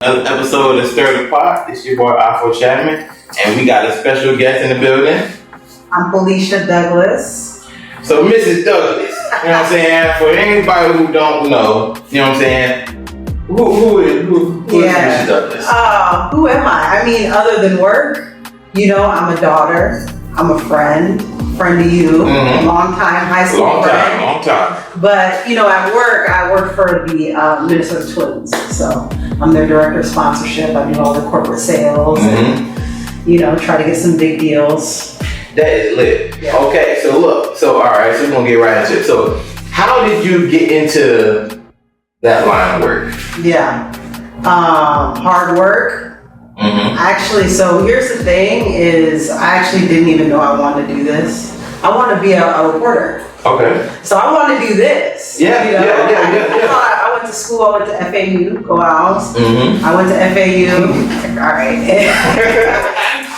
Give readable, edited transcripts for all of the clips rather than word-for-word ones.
Another episode of Stir the Pot. It's your boy I4chapman, and we got a special guest in the building. I'm Philicia Douglas. So Mrs. Douglas, you know what I'm saying? For anybody who don't know, you know what I'm saying? Who is Mrs. Douglas? Who am I? I mean, other than work, I'm a daughter. I'm a friend to you, long time high school friend. Long time. But, at work, I work for the Minnesota Twins. So I'm their director of sponsorship. I do all the corporate sales and, try to get some big deals. That is lit. Yeah. Okay, so look. All right, so we're going to get right into it. So how did you get into that line of work? Yeah. Hard work. Actually, so here's the thing is I actually didn't even know I wanted to do this. I wanted to be a reporter. Okay. So I wanted to do this. Yeah. I went to school. I went to FAU, go Owls. I went to FAU. All right.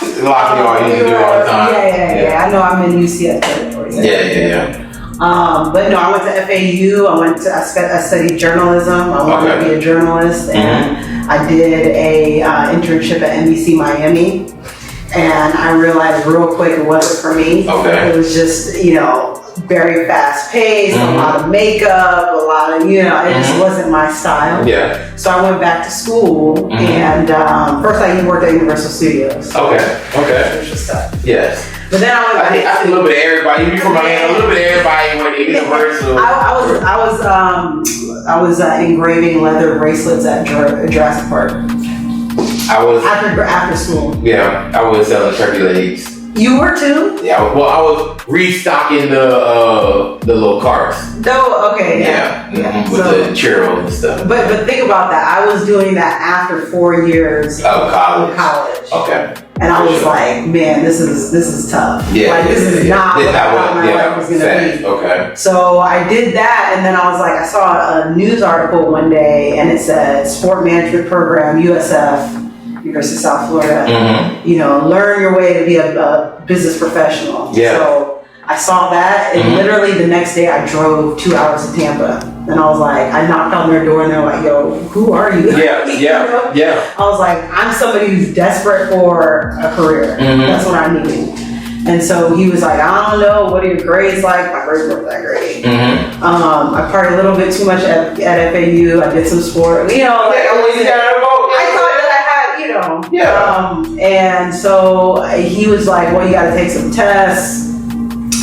A lot of y'all used to do all the time. Yeah. I know I'm in UCF territory. Yeah. But no, I went to FAU. I studied journalism. I wanted to be a journalist, and I did a internship at NBC Miami. And I realized real quick it wasn't for me. Okay. It was just, very fast paced, a lot of makeup, a lot of, it just wasn't my style. Yeah. So I went back to school, and first I worked at Universal Studios. Okay. Which was tough. Yes. But then I went back. I think a little bit of everybody. You from Miami, a little bit of everybody went to Universal. I was engraving leather bracelets at Jurassic Park. I was after school. Yeah, I was selling turkey legs. You were too? Yeah, well, I was restocking the little carts. No, okay, yeah. With the churros and stuff. But think about that. I was doing that after 4 years of college. Okay. And I was like, man, this is tough. Yeah. This is not what I thought my life was gonna be. Okay. So I did that, and then I was like, I saw a news article one day, and it said Sport Management Program, USF. University of South Florida, learn your way to be a business professional. Yeah. So I saw that, and literally the next day I drove 2 hours to Tampa, and I was like, I knocked on their door, and they're like, "Yo, who are you?" Yeah. I was like, I'm somebody who's desperate for a career. That's what I need. And so he was like, I don't know, what are your grades like? My grades weren't that great. I partied a little bit too much at FAU. I did some sport. And so he was like, well, you got to take some tests.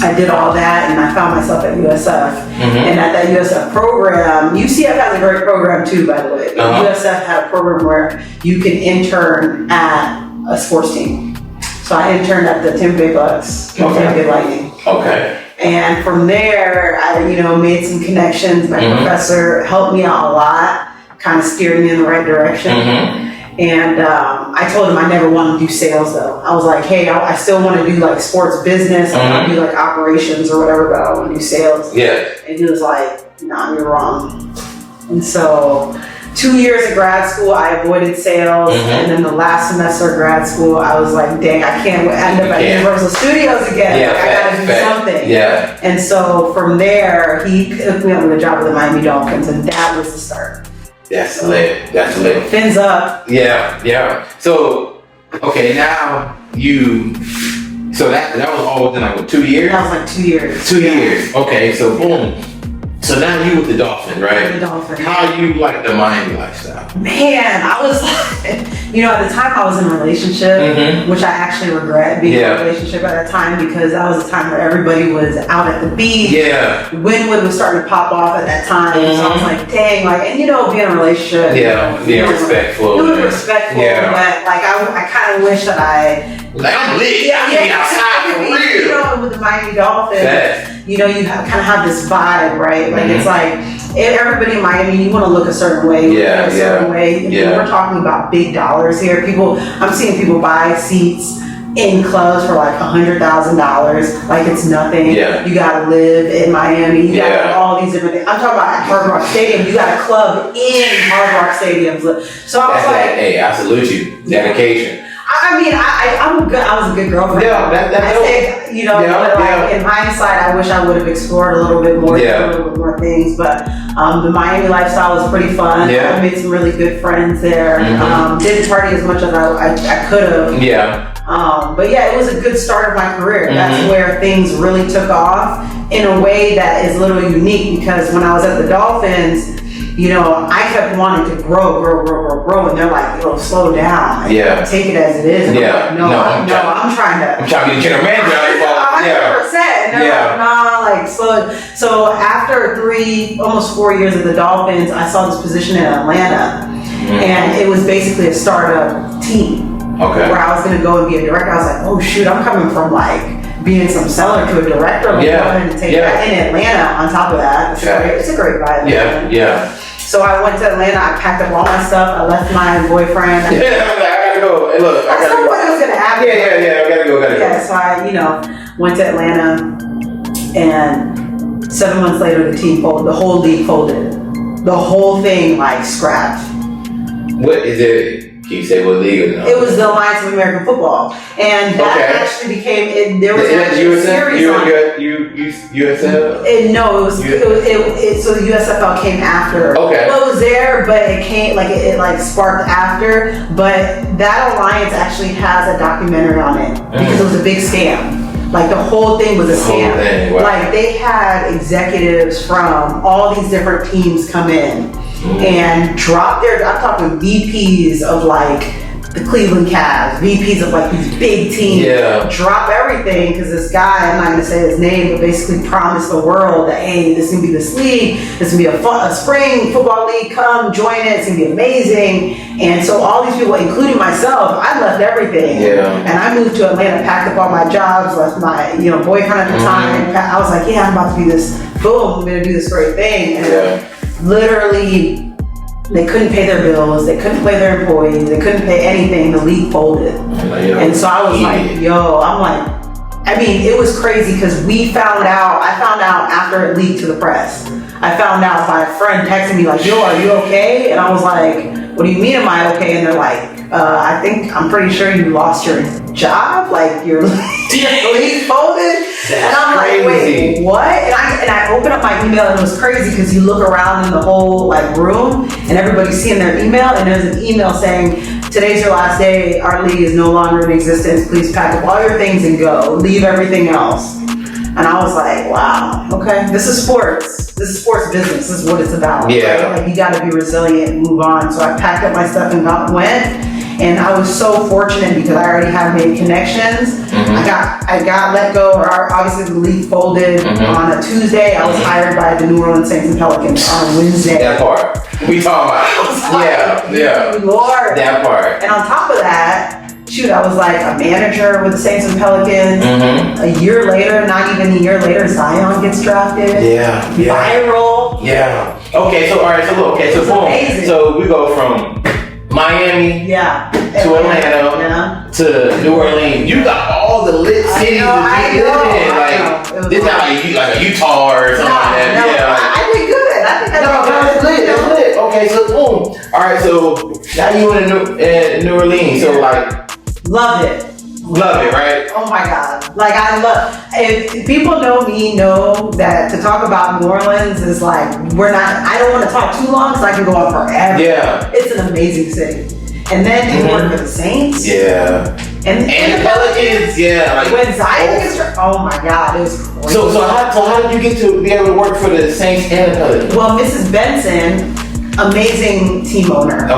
I did all that, and I found myself at USF. And at that USF program, UCF has a great program too, by the way. USF had a program where you can intern at a sports team. So I interned at the Tampa Bay Bucks, Tampa Bay Lightning. Okay. And from there, I made some connections. My professor helped me out a lot, kind of steered me in the right direction. And I told him I never want to do sales though. I was like, hey, I still want to do like sports business. I want to do like operations or whatever, but I want to do sales. Yeah. And he was like, nah, you're wrong. And so 2 years of grad school, I avoided sales. And then the last semester of grad school, I was like, dang, I can't end up at Universal Studios again. Yeah, I got to do something. Yeah. And so from there, he hooked me up with a job with the Miami Dolphins, and that was the start. That's lit. Fins up. Yeah. So, okay, now so that was all within like 2 years? That was like 2 years. 2 years. Okay, so boom. So now you with the Dolphin, right? The Dolphin. How you like the Miami lifestyle? Man, I was like, at the time I was in a relationship, which I actually regret being in a relationship at that time, because that was a time where everybody was out at the beach. Yeah. Winwood was starting to pop off at that time. So I was like, dang, being in a relationship. Being respectful. It was respectful, but like I kind of wish that I'm lit. Outside for real. With the Miami Dolphins, you kind of have this vibe, right? Like it's like everybody in Miami, you want to look a certain way, a certain way. We're talking about big dollars here. I'm seeing people buy seats in clubs for like $100,000, like it's nothing. You gotta live in Miami. You got all these different things. I'm talking about at Hard Rock Stadium. You got a club in Hard Rock Stadium. So I was like, hey, I salute you. Dedication. I mean, I was a good girlfriend. Yeah, I think, you know, but like in hindsight, I wish I would have explored a little bit more, a little bit more things. But the Miami lifestyle was pretty fun. Yeah. I made some really good friends there. Didn't party as much as I could have. Yeah. But yeah, it was a good start of my career. That's where things really took off in a way that is a little unique, because when I was at the Dolphins, you know, I kept wanting to grow, and they're like, yo, slow down. Take it as it is. And I'm like, I'm trying to get a general manager. 100%. And they're like, nah, like slow. So after almost 4 years at the Dolphins, I saw this position in Atlanta, and it was basically a startup team. Okay. Where I was gonna go and be a director. I was like, oh shoot, I'm coming from like being some seller to a director. Like, to take that in Atlanta on top of that. It's a great vibe. Yeah. So I went to Atlanta, I packed up all my stuff, I left my boyfriend. I gotta go. Hey, look, I don't know what was gonna happen. Yeah, I gotta go. Yeah, so I, went to Atlanta, and 7 months later the team folded, the whole league folded. The whole thing like scrapped. What is it? Can you say what league? No? It was the Alliance of American Football, and that actually became it. There was a series on USF. No, it was so the USFL came after. Okay. Well, it was there, but it came like it like sparked after. But that alliance actually has a documentary on it because it was a big scam. Like the whole thing was a scam. Wow. Like they had executives from all these different teams come in and drop I'm talking VPs of like the Cleveland Cavs, VPs of like these big teams, drop everything because this guy, I'm not going to say his name, but basically promised the world that, hey, this is going to be this league, this is going to be a spring football league, come join it, it's going to be amazing. And so all these people, including myself, I left everything. And I moved to Atlanta, packed up all my jobs, left my boyfriend at the time. I was like, I'm about to be this, boom, I'm going to do this great thing. And literally, they couldn't pay their bills, they couldn't pay their employees, they couldn't pay anything, the league folded. And so I was like, it was crazy because I found out after it leaked to the press. I found out by a friend texting me like, yo, are you okay? And I was like, what do you mean am I okay? And they're like, I'm pretty sure you lost your job, like your league folded. And I'm like, wait, what? And I opened up my email and it was crazy because you look around in the whole like room and everybody's seeing their email and there's an email saying, today's your last day, our league is no longer in existence, please pack up all your things and go, leave everything else. And I was like, wow, okay, this is sports. This is sports business. This is what it's about. Right? Like you gotta be resilient and move on. So I packed up my stuff and went. And I was so fortunate because I already had made connections. I got let go, or obviously the league folded on a Tuesday. I was hired by the New Orleans Saints and Pelicans on Wednesday. That part. We talking about. Lord. That part. And on top of that, I was like a manager with the Saints and Pelicans. A year later, not even a year later, Zion gets drafted. Viral. Okay, so all right, so boom. Amazing. So we go from Miami to Atlanta to New Orleans. You got all the lit cities that you live in. Like this not like a Utah or something like that. I did good. I think I did good. It's lit. Okay, so boom. All right, so now you in New Orleans. So like. Love it, right? Oh my God. Like if people know me, know that to talk about New Orleans is like, I don't want to talk too long because I can go on forever. It's an amazing city. And then you work with the Saints. And the Pelicans. Like, when Zion gets oh my God, it was crazy. So how did you get to be able to work for the Saints and the Pelicans? Well, Mrs. Benson, amazing team owner.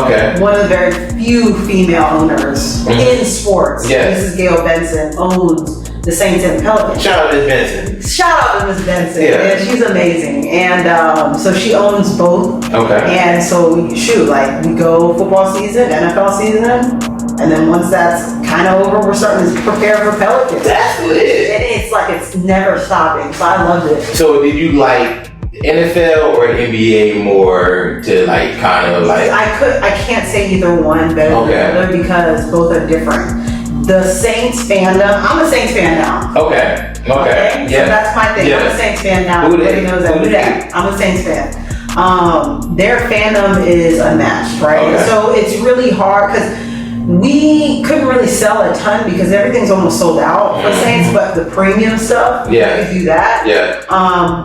One of the very few female owners in sports. Mrs. Gail Benson owns the Saints and the Pelicans. Shout out to Ms. Benson. Shout out to Ms. Benson. Yeah, she's amazing. And so she owns both. And so we go football season, NFL season, and then once that's kind of over, we're starting to prepare for Pelicans. That's lit. And it's like it's never stopping. So I loved it. So did you like NFL or the NBA more to like kind of like? I can't say either one better than the other because both are different. The Saints fandom, I'm a Saints fan now. Okay. So that's my thing. I'm a Saints fan now. Everybody knows that. I'm a Saints fan. Their fandom is unmatched, right? So it's really hard because we couldn't really sell a ton because everything's almost sold out for Saints, but the premium stuff, we could do that.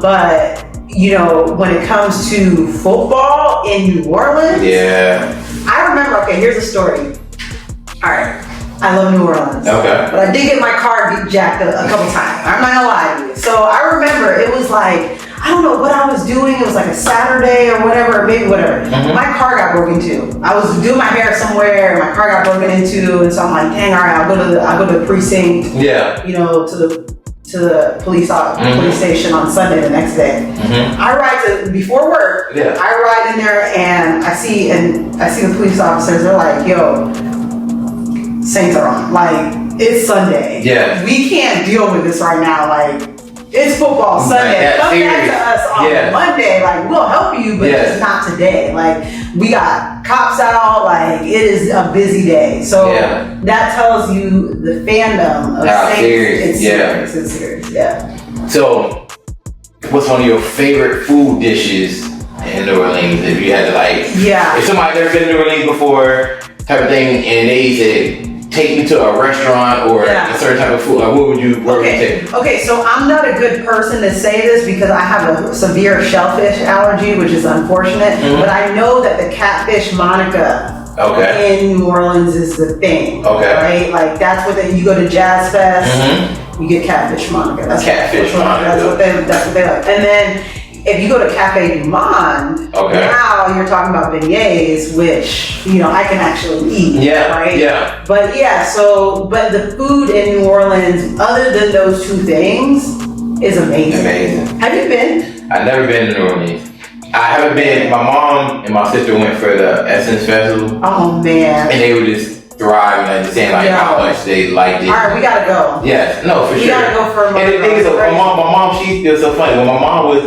But you know, when it comes to football in New Orleans, I remember. Okay, here's a story. All right. I love New Orleans. Okay. But I did get my car jacked a couple times. I'm not gonna lie to you. So I remember it was like, I don't know what I was doing. It was like a Saturday or whatever, maybe whatever. My car got broken into. I was doing my hair somewhere and my car got broken into, and so I'm like, dang, all right, I'll go to the precinct. You know, to the police station on Sunday the next day. I ride before work. I ride in there and I see the police officers. They're like, yo, Saints are on. Like, it's Sunday. We can't deal with this right now. Like, it's football Sunday. Come back to us on Monday. Like, we'll help you, but just not today. Like, we got cops out. Like, it is a busy day. So that tells you the fandom of Saints. It's serious. So, what's one of your favorite food dishes in New Orleans? If you had to if somebody never been to New Orleans before, type of thing, and they said, take me to a restaurant or a certain type of food, like where would you take? Okay, so I'm not a good person to say this because I have a severe shellfish allergy, which is unfortunate, but I know that the catfish Monica in New Orleans is the thing, right? Like, that's what you go to Jazz Fest, you get catfish Monica. That's catfish Monica. That's what they like. And then if you go to Cafe Du Monde, now you're talking about beignets, which, you know, I can actually eat, right? But but the food in New Orleans, other than those two things, is amazing. Have you been? I've never been to New Orleans. I haven't been. My mom and my sister went for the Essence Festival. Oh, man. And they were just thriving, like, saying how much they liked it. All right, we gotta go. Yes, no, for sure. We gotta go for a And the thing is, my mom, it was so funny. When my mom was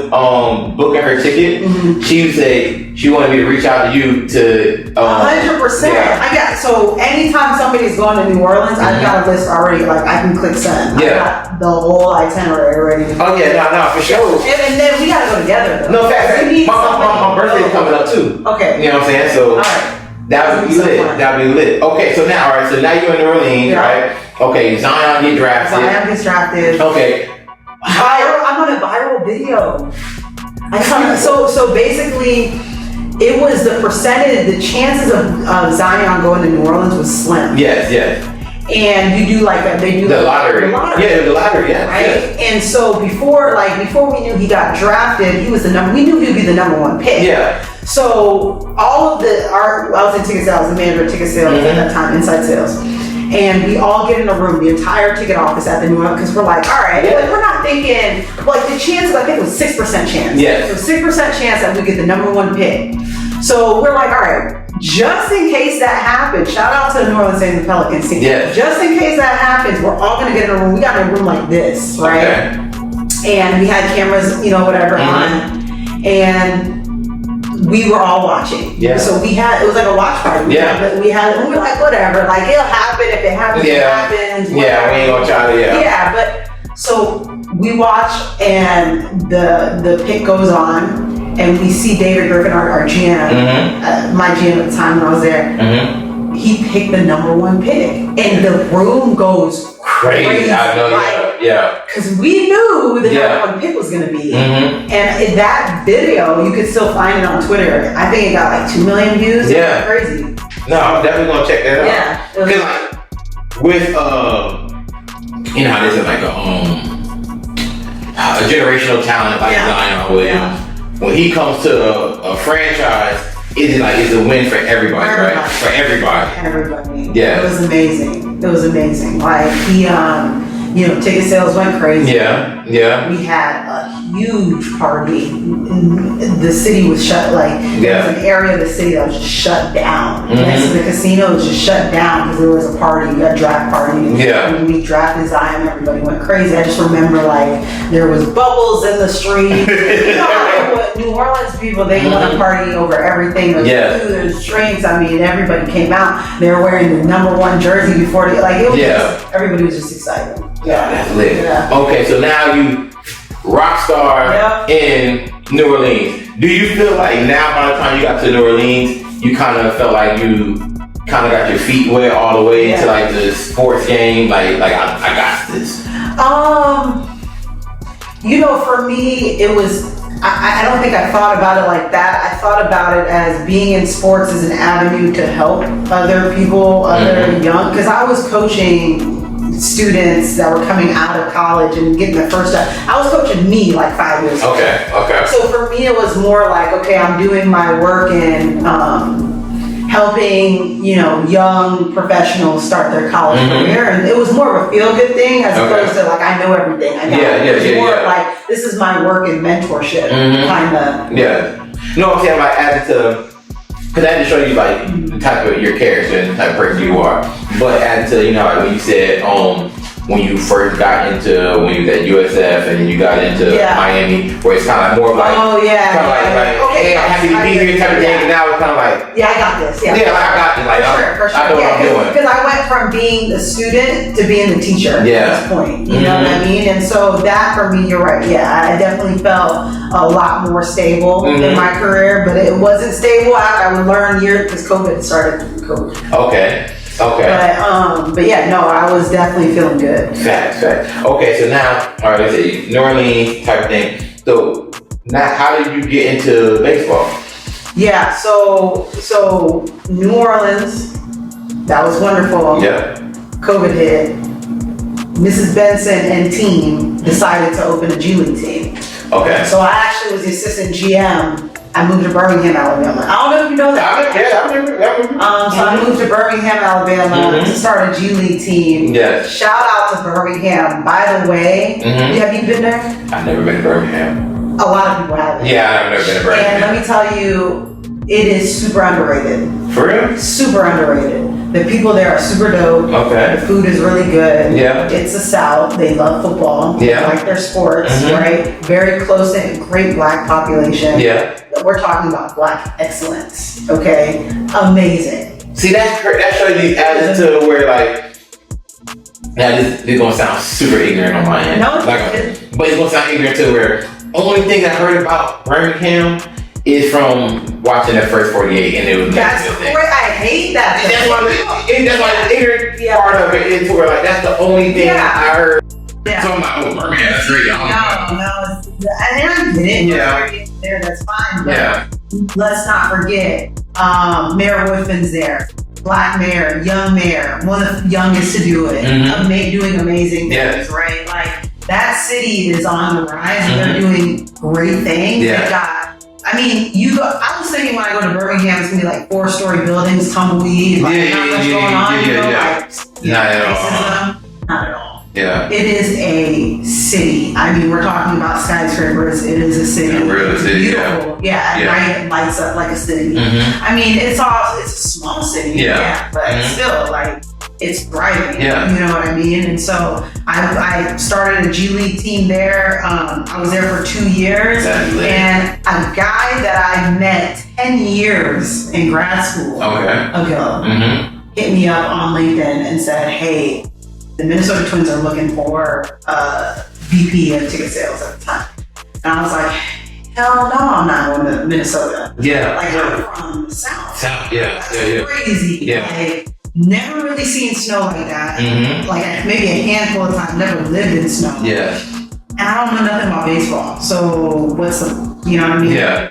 booking her ticket, she would say she wanted me to reach out to you to 100%. So anytime somebody's going to New Orleans, I've got a list already. Like, I can click send. I got the whole itinerary already. Oh yeah, no, for sure. And then we gotta go together though. No, fact. My birthday's coming up too. Okay. You know what I'm saying? So. All right. That would be lit. That would be lit. Okay, so now, all right. So now you're in New Orleans, right? Okay, Zion gets drafted. Okay. I'm on a viral video. So basically, it was the percentage, the chances of Zion going to New Orleans was slim. Yes. And you do the lottery. Yeah, the lottery. Yeah. Right. Yes. And so before we knew he got drafted, we knew he would be the number one pick. Yeah. So all of I was in ticket sales, the manager of ticket sales at that time, inside sales. And we all get in a room, the entire ticket office at the New Orleans, because we're like, all right, we're not thinking, the chances, I think it was 6% chance. Yes. It was 6% chance that we get the number one pick. So we're like, all right, just in case that happens, shout out to the New Orleans Saints and Pelicans team. Yes. Just in case that happens, we're all going to get in a room. We got in a room like this, right? And we had cameras, whatever on. And we were all watching. Yeah. So it was like a watch party. We were like, whatever, like, it'll happen. If it happens, it happens. Whatever. Yeah, we ain't gonna try to, Yeah, but so we watch and the pick goes on and we see David Griffin, our GM, my GM at the time when I was there, he picked the number one pick. And the room goes crazy. I know, because we knew the number one pick was going to be. And in that video, you could still find it on Twitter. I think it got like 2 million views. Yeah. It was crazy. No, I'm definitely going to check that out. Yeah. With, how this is like a generational talent like Zion Williams, when he comes to a franchise, it's a win for everybody, right? For everybody. Yeah. It was amazing. Like, he, ticket sales went crazy. Yeah. We had a huge party. The city was shut, there was an area of the city that was just shut down. Next to the casino, it was just shut down because there was a party, a draft party. When we drafted Zion, everybody went crazy. I just remember, there was bubbles in the street. New Orleans people, they want to party over everything. There's food, there's drinks. I mean, everybody came out. They were wearing the number one jersey before everybody was just excited. Yeah, that's lit. Yeah. Okay, so now you rock star in New Orleans. Do you feel like now by the time you got to New Orleans, you kind of felt like you kind of got your feet wet all the way to like the sports game? Like I got this. You know, for me, it was. I don't think I thought about it like that. I thought about it as being in sports as an avenue to help other people, other young. Because I was coaching students that were coming out of college and getting their first job. I was coaching me like 5 years ago. Okay. So for me, it was more like, okay, I'm doing my work in helping, you know, young professionals start their college career, and it was more of a feel-good thing as opposed to like, I know everything. It was more like, this is my work in mentorship, kind of. Yeah. You know what I'm saying? Like, added to, because I had to show you like the type of your character and the type of person you are, but added to, you know, like when you said, when you first got into, when you was at USF and then you got into Miami, where it's kind of like more of like, hey, I'm happy to be here type of thing, and now it's kind of like, I got this. Like I got this, like for sure. I know what I'm doing. Because I went from being a student to being the teacher at this point, you know what I mean? And so that for me, you're right, I definitely felt a lot more stable in my career, but it wasn't stable. I would learn because COVID started. Okay. But yeah, no, I was definitely feeling good. Facts. Okay, so now, all right, let's say New Orleans type thing. So now, how did you get into baseball? Yeah, so New Orleans, that was wonderful. Yeah. COVID hit. Mrs. Benson and team decided to open a G League team. Okay. So I actually was the assistant GM. I moved to Birmingham, Alabama. I don't know if you know that. I remember. So I moved to Birmingham, Alabama to start a G League team. Yes. Shout out to Birmingham. By the way, have you been there? I've never been to Birmingham. A lot of people haven't. Yeah, I've never been to Birmingham. And let me tell you, it is super underrated. For real? Super underrated. The people there are super dope. Okay. The food is really good. Yeah. It's the South. They love football. Yeah. They like their sports, right? Very close to great black population. Yeah. We're talking about black excellence. Okay. Amazing. See, that shows you added to where like, now this is gonna sound super ignorant on my end. No, but it's gonna sound ignorant to where only thing I heard about Birmingham is from watching that first 48, and it was that's great. I hate that. That's why the ignorant part of it is where like that's the only thing I heard. Yeah. So I'm like, oh, Birmingham, that's great. No, and I get it. Yeah. There, that's fine. But let's not forget, Mayor Woodfin's there. Black mayor, young mayor, one of the youngest to do it, doing amazing things, right? Like that city is on the rise, and they're doing great things. Yeah. They got. I mean, I was thinking when I go to Birmingham, it's gonna be like 4-story buildings, tumbleweed, like not much going on. Not at all. Not at all. Yeah. It is a city. I mean, we're talking about skyscrapers. It is a city. A real city. Beautiful. Yeah. At night it lights up like a city. I mean, it's a small city. But still, like, it's thriving. Yeah. You know what I mean? And so I started a G League team there. I was there for 2 years. And a guy that I met 10 years in grad school ago hit me up on LinkedIn and said, hey, the Minnesota Twins are looking for a VP of ticket sales at the time. And I was like, hell no, I'm not going to Minnesota. Yeah. Like, I'm from the South. That's crazy. Yeah. Like, never really seen snow like that. Like, maybe a handful of times, never lived in snow. Yeah. And I don't know nothing about baseball. So what's the, you know what I mean? Yeah.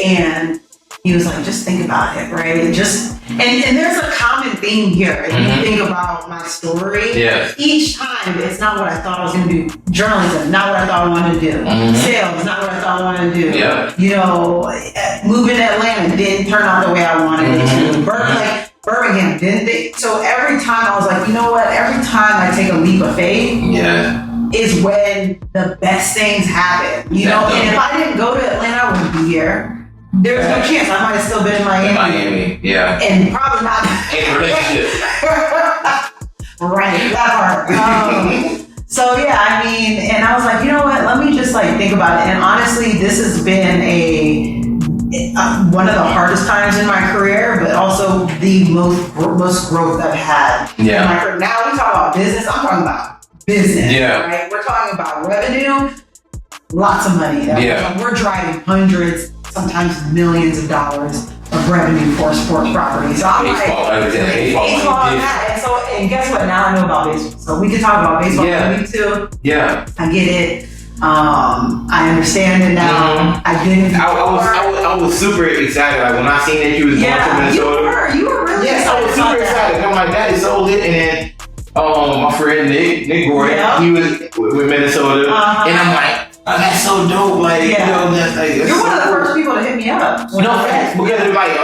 And he was like, just think about it, right? And there's a common theme here. If you think about my story, each time it's not what I thought I was going to do. Journalism, not what I thought I wanted to do. Sales, not what I thought I wanted to do. You know, moving to Atlanta didn't turn out the way I wanted it to. Birmingham didn't think. So every time I was like, you know what? Every time I take a leap of faith, is when the best things happen. You know, and if I didn't go to Atlanta, I wouldn't be here. There's no chance. I might have still been in Miami. And probably not in a relationship. Right, that part. So yeah, I mean, and I was like, you know what? Let me just like think about it. And honestly, this has been one of the hardest times in my career, but also the most growth I've had. In my career. Now we talk about business. I'm talking about business. Right? We're talking about revenue. Lots of money. We're driving hundreds, sometimes millions of dollars of revenue for sports properties. So I'm baseball, and guess what? Now I know about baseball. So we can talk about baseball too. Yeah. I get it. I understand it now. I didn't. I was super excited. Like when I seen that you was going to Minnesota. You were really excited. I was super excited. I'm like, that is so lit. And then my friend Nick Gordon, he was with Minnesota, and I'm like, oh, that's so dope. Like, you know, that's like, you're one of the first people to hit me up. No, because like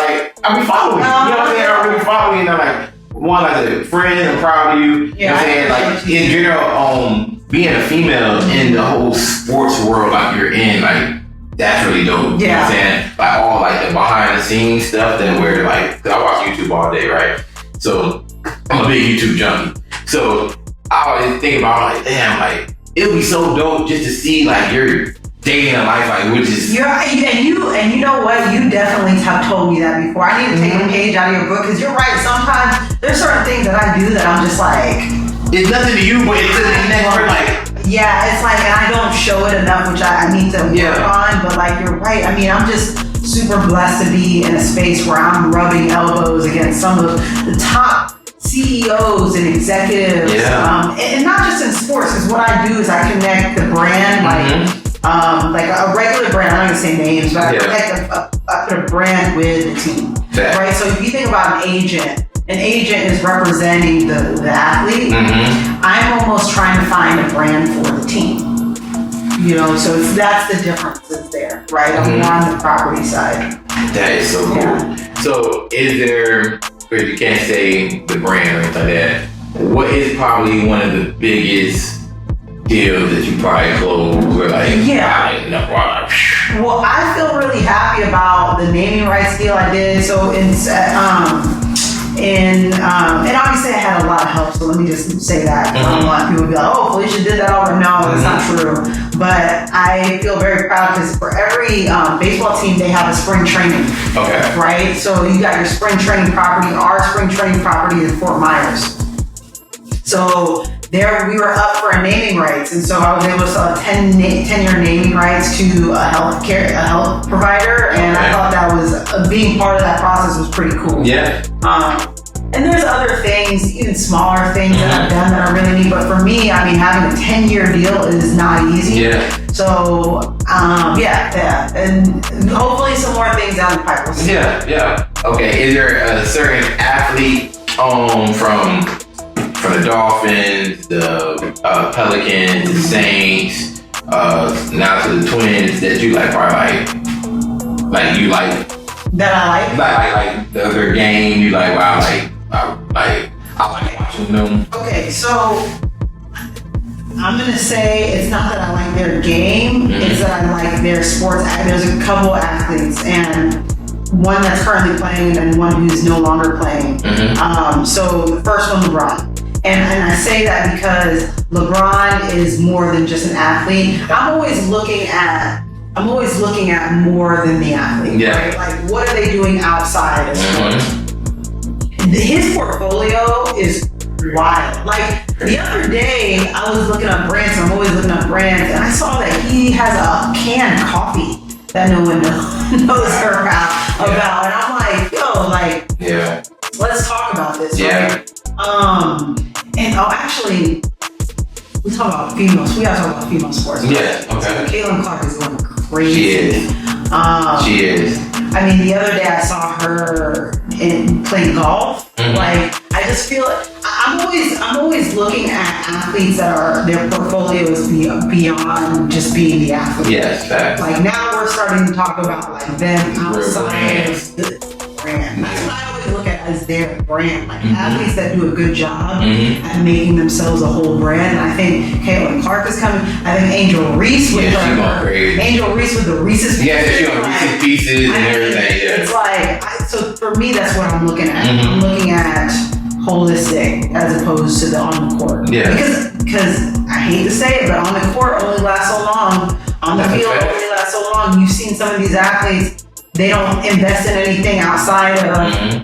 I be following you. You know what I'm saying? I really follow you, and I'm like, one, like a friend, I'm proud of you. You know what I'm saying? Like in general, being a female in the whole sports world like you're in, like that's really dope. You know what I'm saying? Like all like the behind the scenes stuff that where like, cause I watch YouTube all day, right? So I'm a big YouTube junkie. So I always think about like, damn, like it would be so dope just to see like your day in life, like which is and you know what? You definitely have told me that before. I need to take a page out of your book because you're right. Sometimes there's certain things that I do that I'm just like, it's nothing to you, but it's to the next person. Like, yeah, it's like, and I don't show it enough, which I need to work on. But like, you're right. I mean, I'm just super blessed to be in a space where I'm rubbing elbows against some of the top CEOs and executives, and not just in sports. Because what I do is I connect the brand, like a regular brand. I'm not gonna say names, but I connect a brand with the team, right? So if you think about an agent is representing the athlete. I'm almost trying to find a brand for the team. You know, so that's the difference that's there, right? I'm more on the property side. That is so cool. So is there, but you can't say the brand or anything like that, what is probably one of the biggest deals that you probably closed where like, well, I feel really happy about the naming rights deal I did. So it's and obviously I had a lot of help, so let me just say that. A lot of people be like, oh, Philicia did that already. No, that's not true. But I feel very proud because for every baseball team, they have a spring training. Okay. Right? So you got your spring training property. Our spring training property is Fort Myers. So there we were up for a naming rights, and so I was able to sell 10-year naming rights to a health provider, and I thought that was being part of that process was pretty cool. Yeah. And there's other things, even smaller things that I've done that are really neat, but for me, I mean, having a 10-year deal is not easy. Yeah. So, and hopefully some more things down the pipe. Yeah. Okay. Is there a certain athlete from the Dolphins, the Pelicans, the Saints, now to the Twins that you like, probably like you like that I like the other game you like? Wow, I like watching them. Okay, so I'm gonna say it's not that I like their game; it's that I like their sports. There's a couple athletes and one that's currently playing and one who's no longer playing. So the first one, LeBron. And I say that because LeBron is more than just an athlete. I'm always looking at more than the athlete, right? Like, what are they doing outside of sports? His portfolio is wild. Like, the other day, I was looking up brands, and I'm always looking up brands, and I saw that he has a canned coffee that no one knows her about. And I'm like, let's talk about this, right? Actually, we talk about females. We gotta talk about female sports. Yeah, okay. Caitlin Clark is going crazy. She is. I mean, the other day I saw her playing golf. Like, I just feel I'm always looking at athletes that are their portfolio is beyond just being the athlete. Yes, facts. Like, now we're starting to talk about like them outside of the brand. That's what I always look at as their brand. Like athletes that do a good job at making themselves a whole brand. And I think Caitlin Clark is coming. I think Angel Reese with the Reese's Pieces. Yeah, she's on Reese's Pieces and everything. Yeah. It's like, so for me, that's what I'm looking at. I'm looking at holistic as opposed to the on the court. Yeah. Because I hate to say it, but on the court only lasts so long. On the field only lasts so long. You've seen some of these athletes, they don't invest in anything outside of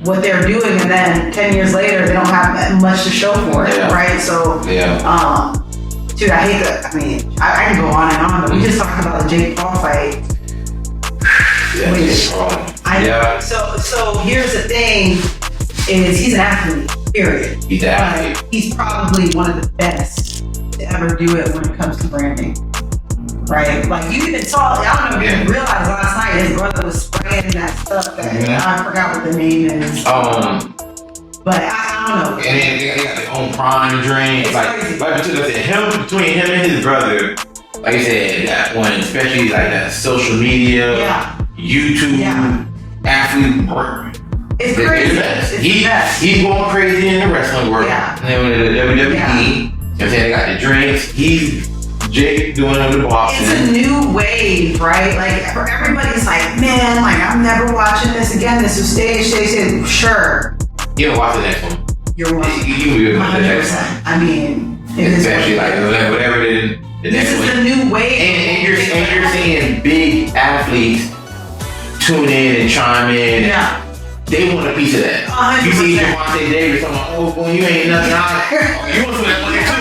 what they're doing, and then 10 years later, they don't have much to show for it, right? So, dude, I hate that. I mean, I can go on and on, but we just talked about the Jake Paul fight. I So here's the thing: is he's an athlete. Period. He's an athlete. He's probably one of the best to ever do it when it comes to branding. Right? Like you even saw, I don't know if you realized last night his brother was spraying that stuff that I forgot what the name is. But I don't know. And then they got their own prime drink. Between him and his brother, like I said, that one, especially like that social media, YouTube, athlete. It's crazy. He's going crazy in the wrestling world. And then with the WWE, you know what I'm saying, they got the drinks. He's Jake doing the boxing. It's a new wave, right? Like everybody's like, man, like I'm never watching this again. This is stage. Sure. You don't watch the next one. You're watching. You will watch the next one. I mean, especially like whatever it is. This is a new wave. And you're seeing big athletes tune in and chime in. Yeah. They want a piece of that. 100%. You see Javante Davis talking about, oh boy, you ain't nothing. You want some of that money too?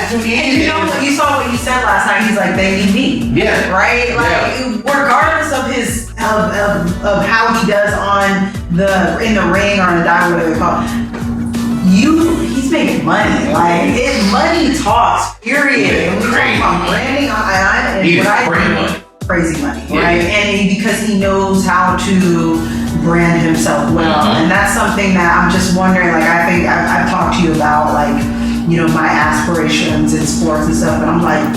And you know what? You saw what he said last night. He's like, they need me. Yeah. Right? Like, regardless of his of how he does in the ring or in the dive, whatever they call it. He's making money. Like money talks. Period. Yeah, we talk about branding. Crazy money, right? And because he knows how to brand himself well, and that's something that I'm just wondering. Like I think I've talked to you about, like, you know, my aspirations in sports and stuff, and I'm like,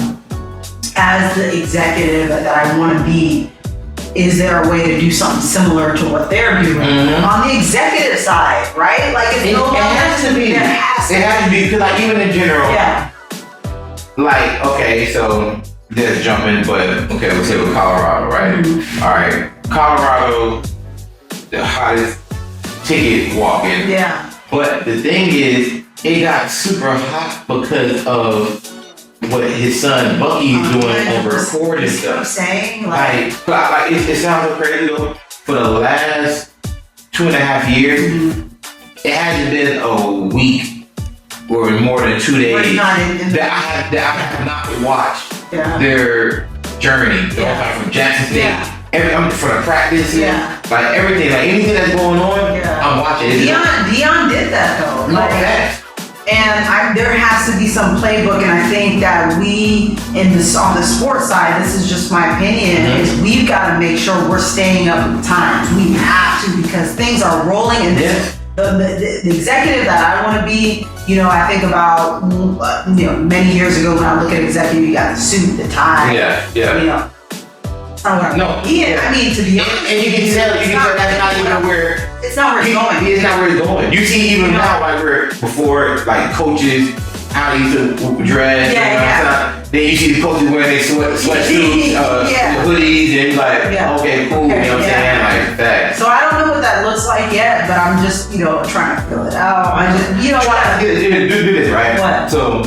as the executive that I want to be, is there a way to do something similar to what they're doing on the executive side, right? Like it has to be. It has to be, because like even in general, like okay, so just jump in, but okay, let's say with Colorado, right? All right, Colorado, the hottest ticket walking. Yeah. But the thing is, it got super hot because of what his son Bucky's doing on recording stuff. I'm saying, like it sounds so crazy though. For the last 2.5 years, it hasn't been a week or more than 2 days that I have not watched their journey. From Jackson State. For the practice, like everything, like anything that's going on, I'm watching it. Dion did that though. And there has to be some playbook, and I think that we, on the sports side, this is just my opinion, is we've got to make sure we're staying up with the times. We have to, because things are rolling, and the executive that I want to be, you know, I think about, you know, many years ago when I look at executive, you got the suit, the tie, you know. I mean, to be honest, and you can tell that's not even where it's not where it's going. It's not where it's going. You see, even now, like where before, like coaches, how they used to dress. Then you see the coaches wearing their sweatsuits, hoodies, and like, okay, cool. You know what I'm saying? Like that. So I don't know what that looks like yet, but I'm just, you know, trying to fill it out. I just, you know, do this, right? What? So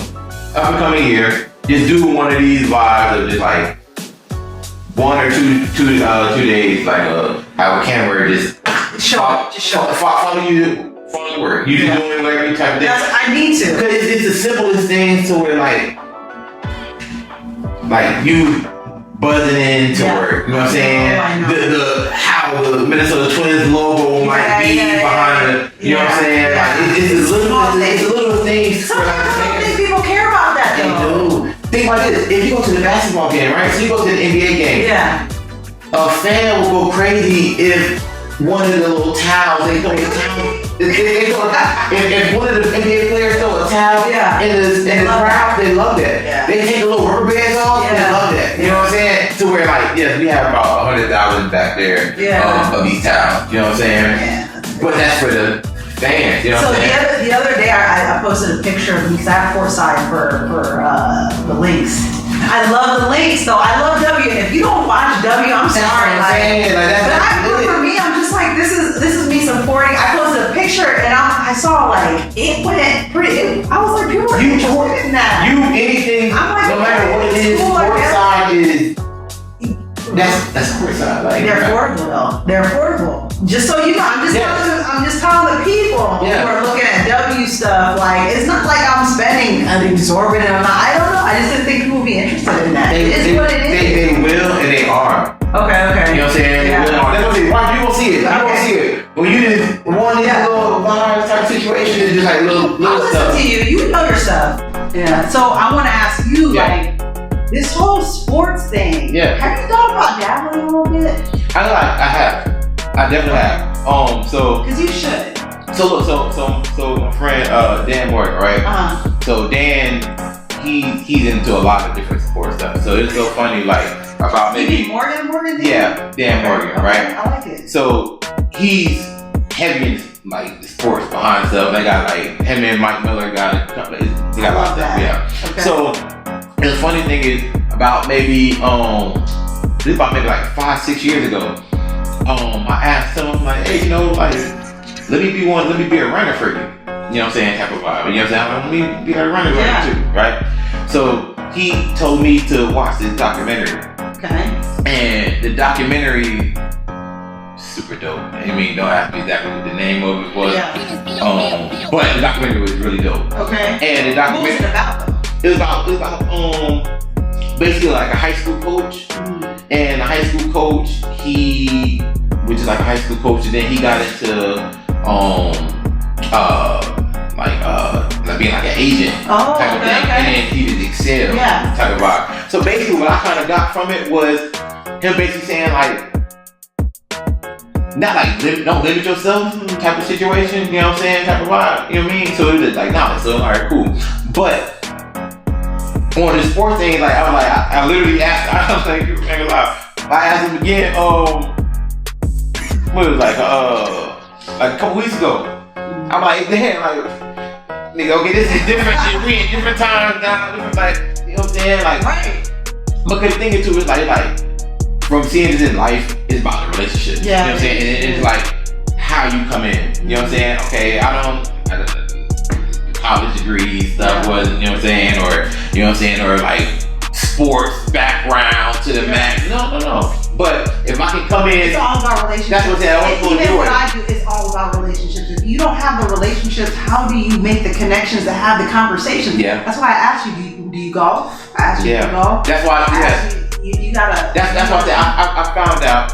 upcoming year, just do one of these vibes of just like 1 or 2 days, like have a camera just follow you. Follow work. You just doing like every type of thing. I need to. Because it's the simplest things to where like you buzzing into work. You know what I'm saying? How the Minnesota Twins logo might be behind the. You know what I'm saying? Like it's a little things. Sometimes I don't think people care about that though. They do. Think about this. If you go to the basketball game, right? So you go to the NBA game. A fan will go crazy if one of the little towels, they throw a towel. If one of the NBA players throw a towel in the crowd, they love that. They take a little rubber bands off, they love that. You know what I'm saying? To where like, yes, we have about 100,000 back there of these towels. You know what I'm saying? But that's for the fans. You know what I'm saying? The other day I posted a picture of me because I have foresight for the Lynx. I love the Lynx though. I love W. And if you don't watch W, I'm sorry. For me, I'm just like, this is me supporting. I posted a picture and I saw like it went pretty. I was like, people are interested in that. Anything, I'm like, no matter what it is, Foresight is. That's Foresight. Like they're affordable though. They're affordable. Just so you know, I'm just telling the people who are looking at W stuff. Like it's not like I'm spending an exorbitant amount. I don't know. I just didn't think people would be interested in that. It is what it is. They will and they are. Okay. You know what I'm saying? They will. That's what they. Why you gonna just like little stuff. Listen to you. You know your stuff. Yeah. So I want to ask you, like, this whole sports thing. Yeah. Have you thought about dabbling a little bit? I have. I definitely have. So. Because you should. So my friend Dan Morgan, right? So Dan, he's into a lot of different sports stuff. So it's so funny, like about maybe Morgan. Yeah, Dan Morgan, right? I like it. So he's heavy in like the sports behind stuff. They got like him and Mike Miller got a lot of stuff. Yeah. Okay. So the funny thing is about maybe this is about maybe like 5-6 years ago. I asked him like, hey, like. Let me be a runner for you. You know what I'm saying? Type of vibe. You know what I'm saying? Let me be a runner for you too, right? So he told me to watch this documentary. Okay. And the documentary, super dope. I mean, don't ask me exactly what the name of it was. Yeah. But the documentary was really dope. Okay. And the documentary. What was it about though? It was about basically like a high school coach. And a high school coach, which is like a high school coach, and then he got into like being like an agent type of thing, and then he did excel type of vibe. So basically, what I kind of got from it was him basically saying like, not like don't limit yourself type of situation. You know what I'm saying? Type of vibe. You know what I mean? So it was like, nah. So alright, cool. But on the sports thing, like I literally asked. I was like, you ain't lie. I asked him again. What was it, like a couple weeks ago? I'm like, damn, like, nigga, okay, this is different. We in different times now. Different, like, you know what I'm saying? Like, right. Because the thing is too is like from seeing this in life, it's about the relationship. Yeah. You know what I'm saying? And it's like how you come in. You know what I'm saying? Okay, I don't college degree stuff wasn't, you know what I'm saying? Or you know what I'm saying? Or like sports background to the max. No. But if I can come in, it's all about relationships. That's what I'm saying. Even what I do is all about relationships. If you don't have the relationships, how do you make the connections to have the conversations? Yeah. That's why I asked you, do you golf? I asked you, do you golf? That's why you gotta. That's what I found out.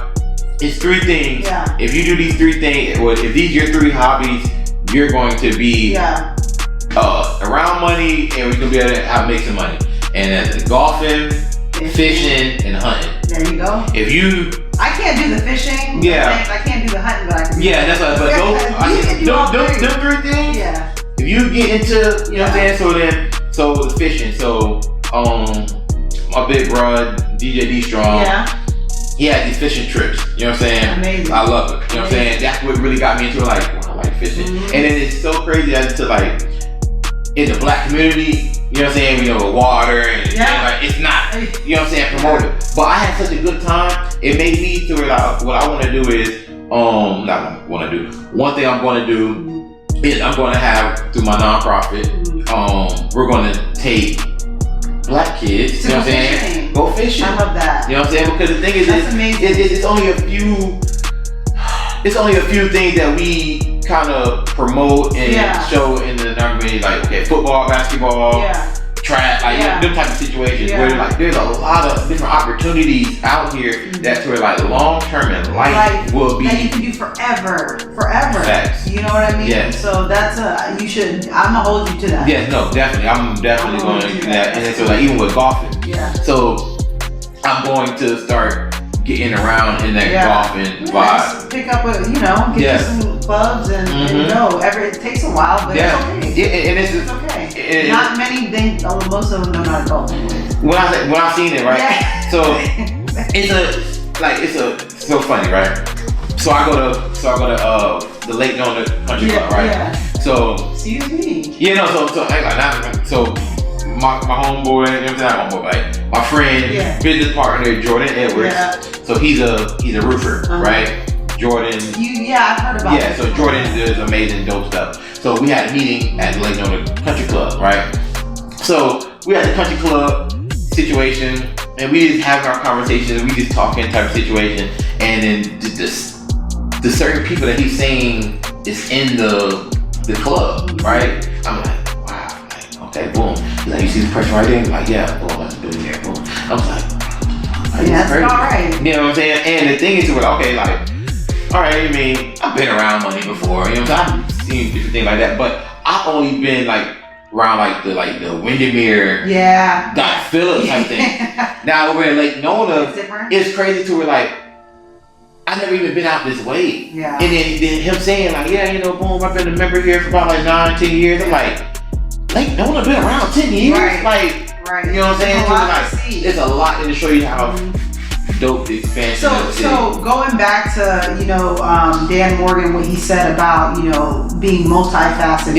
It's 3 things. Yeah. If you do these 3 things, if these are your 3 hobbies, you're going to be around money, and we're gonna be able to make some money. And that's golfing, fishing, and hunting. There you go. I can't do the fishing. Yeah. I can't do the hunting, but I can do that's what. But those 3 things. Yeah. If you get into, you know what I'm saying. So the fishing. So my big bro, DJ D Strong. Yeah. He had these fishing trips. You know what I'm saying? Amazing. I love it. You know what I'm saying? That's what really got me into it. Like, I like fishing. And then it's so crazy as to like in the black community. You know what I'm saying? We know water and like it's not, you know what I'm saying, promoted. But I had such a good time. It made me to realize what I want to do is, one thing I'm going to do is I'm going to have through my nonprofit. We're going to take black kids. You know what I'm saying? Go fishing. I love that. You know what I'm saying? Because the thing is, it's only a few. It's only a few things that we kind of promote and show in the community, like football, basketball, track, like them type of situations where like there's a lot of different opportunities out here that's where like long term in life will be that you can do forever. Facts. You know what I mean? Yes. So that's you should. I'm gonna hold you to that. Yes, no, definitely. I'm definitely going to do that. And so like even with golfing. Yeah. So I'm going to start getting around in that golfing vibe. Pick up get you some clubs and go. It takes a while, but it's okay. And it's okay. Not many things. Most of them know how to golf anyways. When I seen it, right? So it's so funny, right? So I go to the Lake Nona Country Club, right? Yeah. So excuse me. So my homeboy, you know what I'm saying? Not homeboy, like my friend, business partner, Jordan Edwards. Yeah. So he's a roofer, right? Jordan. I've heard about it. Yeah, so Jordan does amazing dope stuff. So we had a meeting at the Lake Nona Country Club, right? So we had the country club situation, and we just having our conversations, we just talking type of situation, and then the certain people that he's saying is in the club, right? I'm like, wow, like, okay, boom. He's like, you see the person right there? Like, yeah, boom, let's do it here, boom. I was like, that's all right. You know what I'm saying? And the thing is, okay, like, all right, I mean, I've been around money before, you know what I'm saying? I've seen different things like that, but I've only been like around like the Windermere, Doc Phillips type thing. Now over in Lake Nona, it's crazy to where like I never even been out this way. Yeah. And then him saying like, yeah, you know, boom, I've been a member here for about like 9-10 years. I'm like, Lake Nona been around 10 years, like. Right. You know what I'm saying? There's a lot to show you how dope the expansion is. So going back to, you know, Dan Morgan, what he said about, you know, being multifaceted.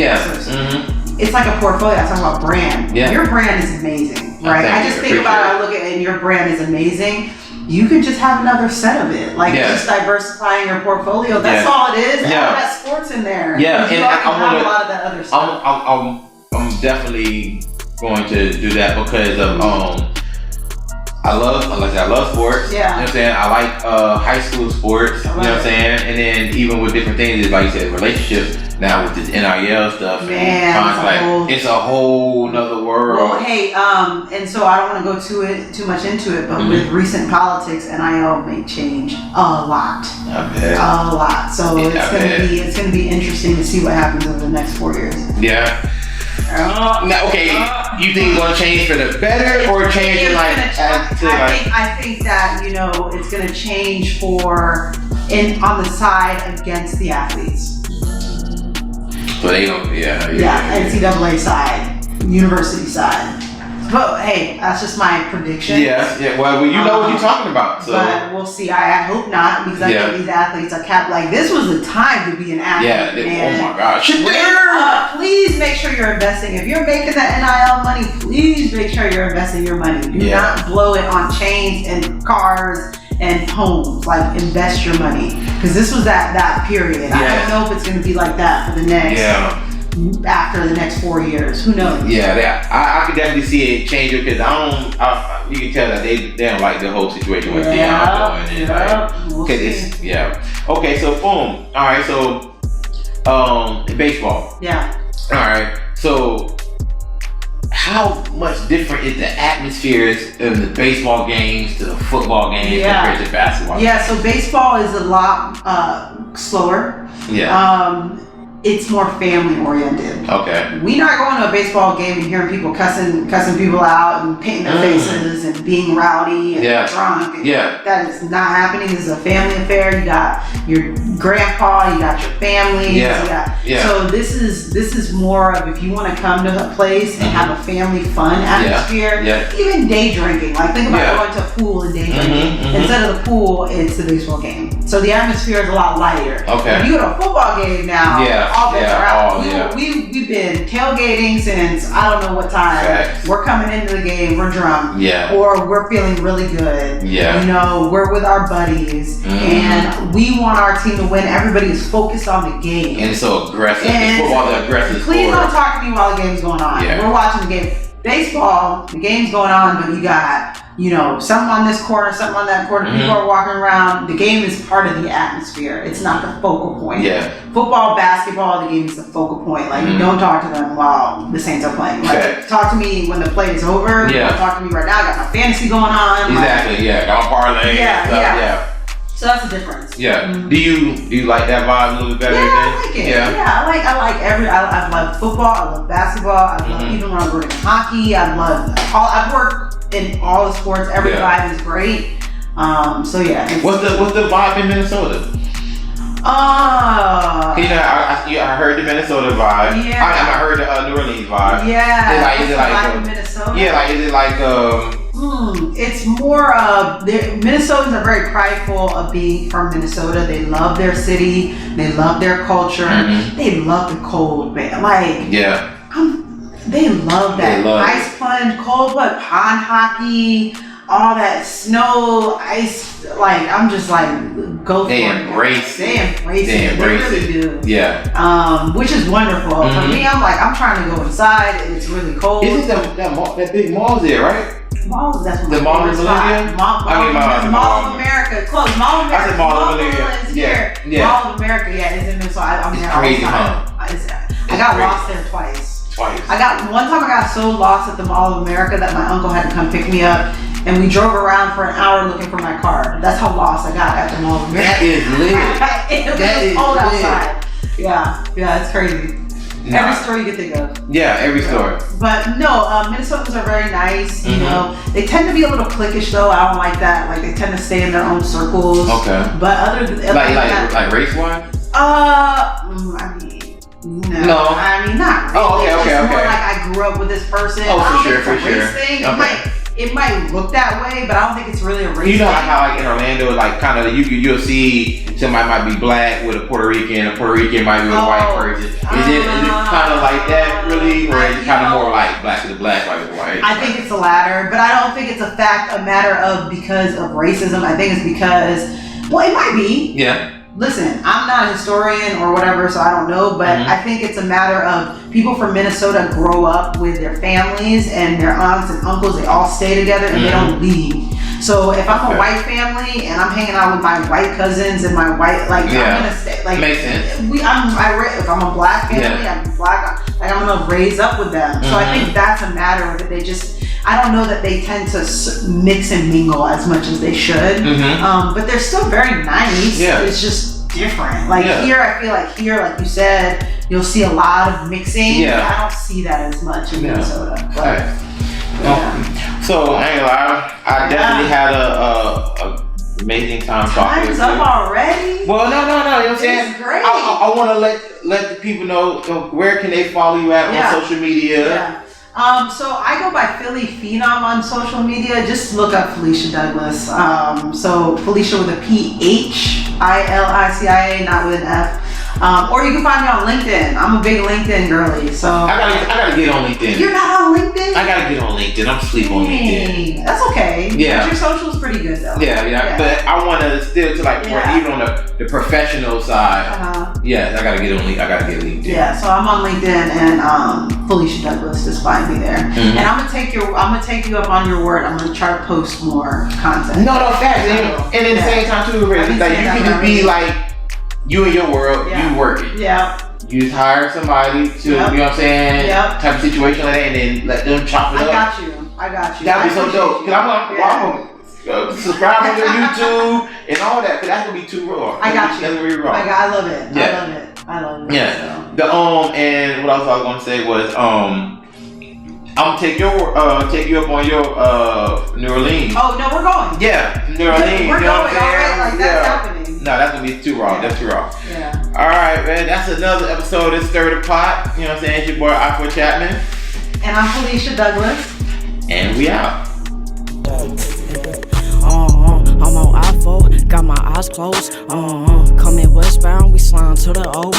It's like a portfolio. I talk about brand. Yeah. Your brand is amazing, right? I just think about it, I look at it, and your brand is amazing. You can just have another set of it. Like just diversifying your portfolio. That's all it is. Add that sports in there. Yeah. And I have a lot of that other stuff. I'm definitely going to do that because of I love sports. Yeah. You know what I'm saying? I like high school sports. You know what I'm saying? And then even with different things, like you said, relationships. Now with this NIL stuff, it's a whole nother world. Well, hey, and so I don't want to go too much into it, but with recent politics, NIL may change a lot. A lot. So it's gonna be interesting to see what happens over the next 4 years. Yeah. Now, okay, you think it's gonna change for the better or change it like? I think that, you know, it's gonna change on the side against the athletes. So they don't, NCAA side, university side. But hey, that's just my prediction. Yeah. Well, you know what you're talking about. So. But we'll see. I hope not, because I think these athletes are capped. Like, this was the time to be an athlete. Yeah. Oh my gosh. Please make sure you're investing. If you're making that NIL money, please make sure you're investing your money. Do not blow it on chains and cars and homes. Like, invest your money, because this was that period. I don't know if it's going to be like that for the next. After the next 4 years, who knows? I could definitely see it change it, because you can tell that they don't like the whole situation with Deion doing. Okay, so boom. All right, so baseball. All right, so how much different is the atmospheres of the baseball games to the football games compared to basketball? So baseball is a lot slower. It's more family oriented. Okay. We're not going to a baseball game and hearing people cussing people out and painting their faces and being rowdy and drunk. And that is not happening. This is a family affair. You got your grandpa, you got your family. So this is more of, if you want to come to a place and have a family fun atmosphere, even day drinking. Like, think about going to a pool and day drinking. Instead of the pool, it's the baseball game. So the atmosphere is a lot lighter. Okay. If you go to a football game now, all bets are out. We've been tailgating since I don't know what time. We're coming into the game, we're drunk. Or we're feeling really good. You know, we're with our buddies and we want our team to win. Everybody is focused on the game. And it's so aggressive. Football, the aggressive. Please don't talk to me while the game's going on. We're watching the game. Baseball, the game's going on, but you got, you know, something on this corner, something on that corner. People are walking around. The game is part of the atmosphere. It's not the focal point. Football, basketball, the game is the focal point. Like, you don't talk to them while the Saints are playing. Like, talk to me when the play is over. Don't talk to me right now. I got my fantasy going on. Exactly. Got my parlay. So that's the difference. Do you like that vibe a little bit better? I like it. I like I love football. I love basketball. I love even when I'm working hockey. I've worked in all the sports. Every vibe is great. What's the vibe in Minnesota? I heard the Minnesota vibe. I heard the New Orleans vibe. Is it like Minnesota? Is it like it's more of, Minnesotans are very prideful of being from Minnesota. They love their city. They love their culture. They love the cold, man. Like, they love that ice plunge, cold blood, pond hockey, all that snow, ice. Like, I'm just like, go for it. They embrace it. They really do. Which is wonderful. For me, I'm trying to go inside. It's really cold. Isn't that big mall there, right? Mall, that's the Mall of Bolivia? Mall of America. Close. Mall of America. I said Mall of Bolivia. Mall of America, it's in Minnesota. I'm there all the time. I got lost there twice. One time I got so lost at the Mall of America that my uncle had to come pick me up, and we drove around for an hour looking for my car. That's how lost I got at the Mall of America. That is lit. It was cold outside. Yeah, it's crazy. Every store you can think of. Yeah, every store. But no, Minnesotans are very nice. You know, they tend to be a little cliquish though. I don't like that. Like they tend to stay in their own circles. Okay. But other than like race wise. I mean. No, I mean not really. Oh, okay, it's more like I grew up with this person. Oh, I don't for think it's a race thing. It might look that way, but I don't think it's really a race thing. You know how like in Orlando, like kind of you'll see somebody might be black with a Puerto Rican might be with a white person. Is it kind of like that really, or is it kind of more like black to the black, white to the white? I think it's the latter, but I don't think it's a matter of because of racism. I think it's because, well, it might be. Yeah. Listen, I'm not a historian or whatever, so I don't know, but I think it's a matter of people from Minnesota grow up with their families and their aunts and uncles. They all stay together and they don't leave. So if I'm a white family and I'm hanging out with my white cousins and my white, like I'm gonna stay. Like makes sense. If I'm a black family, I'm black. Like I'm gonna raise up with them. So I think that's a matter of it. They just. I don't know that they tend to mix and mingle as much as they should, but they're still very nice. Yeah. It's just different. Like here, I feel like like you said, you'll see a lot of mixing. Yeah. I don't see that as much in Minnesota. But, so I ain't lie, I definitely had a amazing time talking with you. Time's up already? Well, no. You know what I'm saying? It's great. I want to let the people know where can they follow you at on social media. Yeah. So I go by Philly Phenom on social media. Just look up Philicia Douglas. So Philicia with a Philicia, not with an F. Or you can find me on LinkedIn. I'm a big LinkedIn girly. So I gotta get on LinkedIn. You're not on LinkedIn? I gotta get on LinkedIn. I'm asleep on LinkedIn. That's okay. Yeah. But your social's pretty good though. Yeah. But I want to still to like even on the professional side. Yeah, I gotta get LinkedIn. Yeah. So I'm on LinkedIn and Philicia Douglas. Just find me there. And I'm gonna take you up on your word. I'm gonna try to post more content. No, facts. And at the same time too, like you can just be like. You in your world, you working. Yeah. You just hire somebody to, you know what I'm saying? Type of situation like that, and then let them chop it up. I got you. That'd be so dope. Cause I'm gonna subscribe on your YouTube and all that. Cause that's gonna be too raw. I got you. That's gonna be raw. I love it. I love it. Yeah. So. And what else I was gonna say was I'm gonna take you up on your New Orleans. Oh no, we're going. Yeah, New Orleans. We're going. All right, like that's happening. No, that's gonna be too raw. Yeah. That's too raw. Yeah. All right, man. That's another episode of Stir the Pot. You know what I'm saying? It's your boy I4chapman. And I'm Philicia Douglas. And we out. I'm on I4, got my eyes closed. Coming westbound, we slime to the O.